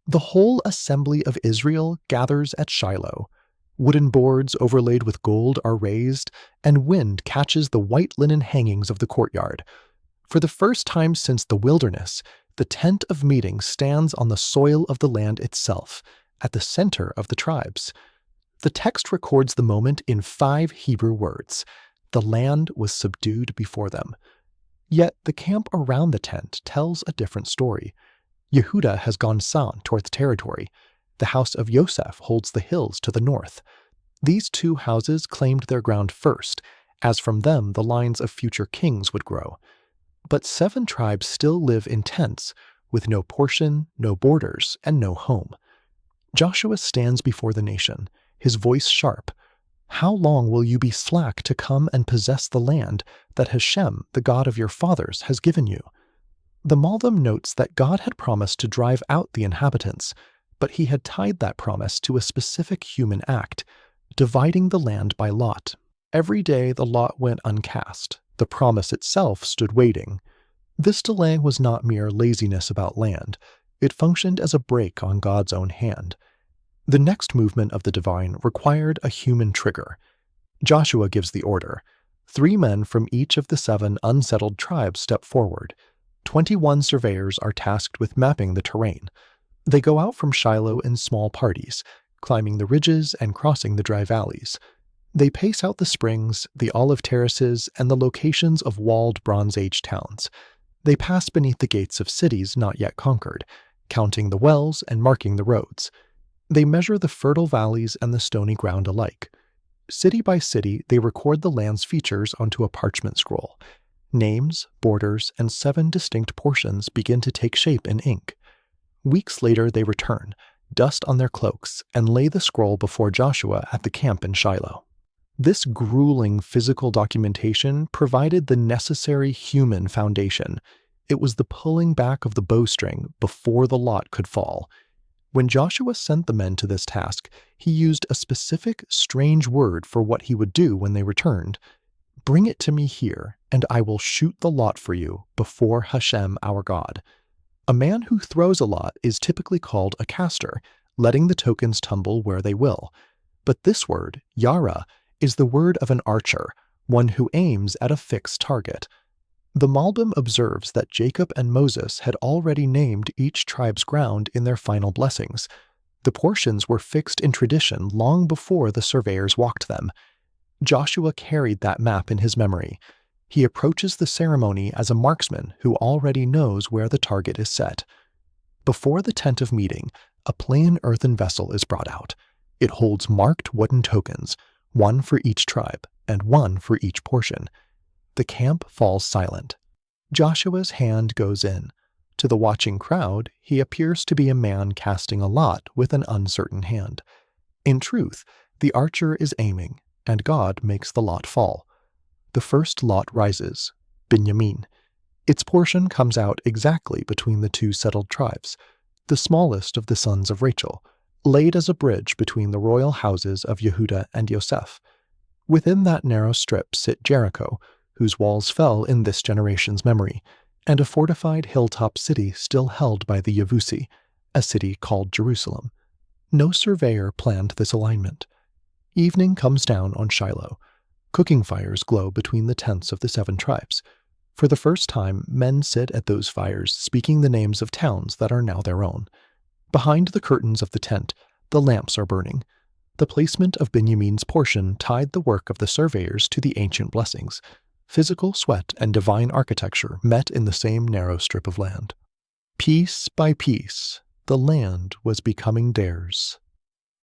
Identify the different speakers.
Speaker 1: The whole assembly of Israel gathers at Shiloh. Wooden boards overlaid with gold are raised, and wind catches the white linen hangings of the courtyard. For the first time since the wilderness, the tent of meeting stands on the soil of the land itself, at the center of the tribes. The text records the moment in 5 Hebrew words. The land was subdued before them. Yet the camp around the tent tells a different story. Yehuda has gone south toward the territory. The house of Yosef holds the hills to the north. These 2 houses claimed their ground first, as from them the lines of future kings would grow. But 7 tribes still live in tents, with no portion, no borders, and no home. Joshua stands before the nation, his voice sharp. How long will you be slack to come and possess the land that Hashem, the God of your fathers, has given you? The Malbim notes that God had promised to drive out the inhabitants, but he had tied that promise to a specific human act, dividing the land by lot. Every day the lot went uncast. The promise itself stood waiting. This delay was not mere laziness about land. It functioned as a brake on God's own hand. The next movement of the divine required a human trigger. Joshua gives the order. 3 men from each of the 7 unsettled tribes step forward. 21 surveyors are tasked with mapping the terrain. They go out from Shiloh in small parties, climbing the ridges and crossing the dry valleys. They pace out the springs, the olive terraces, and the locations of walled Bronze Age towns. They pass beneath the gates of cities not yet conquered, counting the wells and marking the roads. They measure the fertile valleys and the stony ground alike. City by city, they record the land's features onto a parchment scroll. Names, borders, and 7 distinct portions begin to take shape in ink. Weeks later, they return, dust on their cloaks, and lay the scroll before Joshua at the camp in Shiloh. This grueling physical documentation provided the necessary human foundation. It was the pulling back of the bowstring before the lot could fall. When Joshua sent the men to this task, he used a specific, strange word for what he would do when they returned. Bring it to me here, and I will shoot the lot for you before Hashem our God. A man who throws a lot is typically called a caster, letting the tokens tumble where they will. But this word, yara, is the word of an archer, one who aims at a fixed target. The Malbim observes that Jacob and Moses had already named each tribe's ground in their final blessings. The portions were fixed in tradition long before the surveyors walked them. Joshua carried that map in his memory. He approaches the ceremony as a marksman who already knows where the target is set. Before the tent of meeting, a plain earthen vessel is brought out. It holds marked wooden tokens, 1 for each tribe and 1 for each portion. The camp falls silent. Joshua's hand goes in. To the watching crowd, he appears to be a man casting a lot with an uncertain hand. In truth, the archer is aiming, and God makes the lot fall. The first lot rises, Binyamin. Its portion comes out exactly between the 2 settled tribes, the smallest of the sons of Rachel, laid as a bridge between the royal houses of Yehuda and Yosef. Within that narrow strip sit Jericho, whose walls fell in this generation's memory, and a fortified hilltop city still held by the Yevusi, a city called Jerusalem. No surveyor planned this alignment. Evening comes down on Shiloh. Cooking fires glow between the tents of the 7 tribes. For the first time, men sit at those fires speaking the names of towns that are now their own. Behind the curtains of the tent, the lamps are burning. The placement of Binyamin's portion tied the work of the surveyors to the ancient blessings. Physical sweat and divine architecture met in the same narrow strip of land. Piece by piece, the land was becoming theirs.